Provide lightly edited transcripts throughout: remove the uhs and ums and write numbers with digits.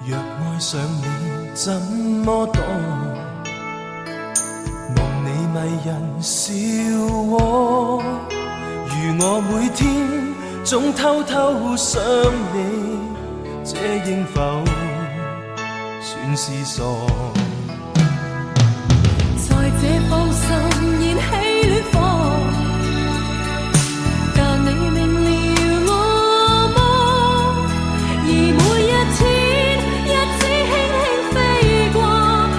若愛上你怎麼躲？望你迷人笑窩，如我每天總偷偷想你，這應否算是傻？在這放心燃起戀火，但你明了我麼？而每一天一直輕輕飛過，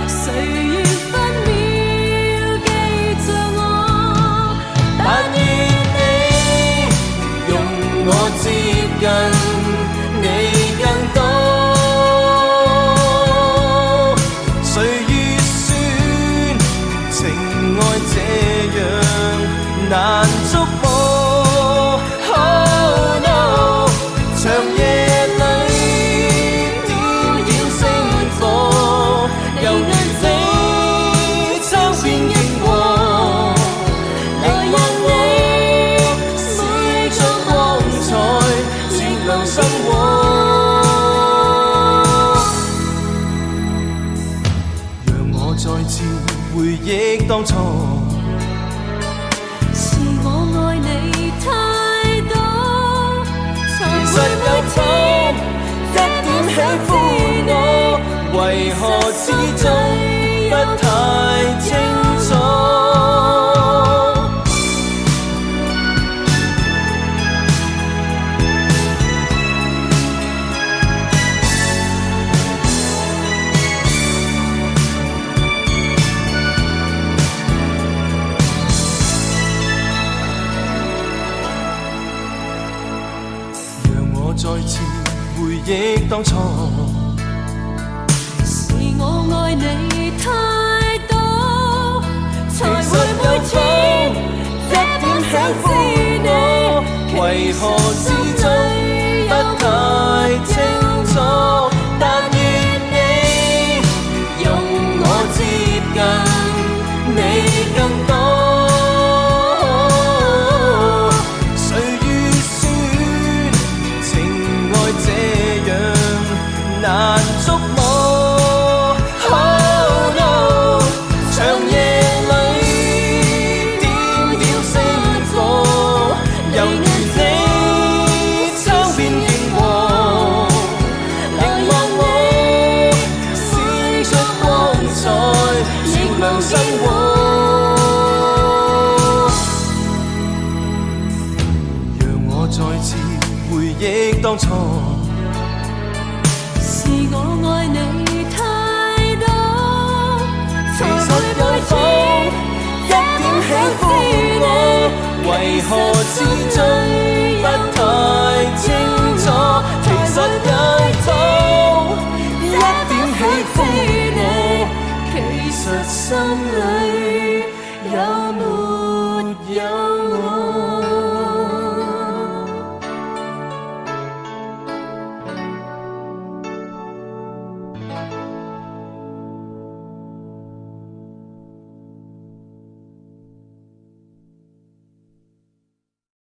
誰願分秒記着我？但願你容我接近你更多。難觸摸 ，Oh no！ 長夜裏點點星火，猶如你窗邊經過，來讓你每種光彩照亮生活，讓我再次回憶當初。愛你太多，才其實有否一點喜歡我，為何始終不太清楚？再次回憶當初，是我愛你太多，才會每天一點喜歡我，為何始終不太清楚？但願你容我接近你更多。難觸摸 ，Oh no！ 長夜裏點點星火，猶如你窗邊經過，凝望我，閃出光彩，照亮生活。讓我再次回憶當初。是我愛你太多，其實有否一點喜歡我，為何始終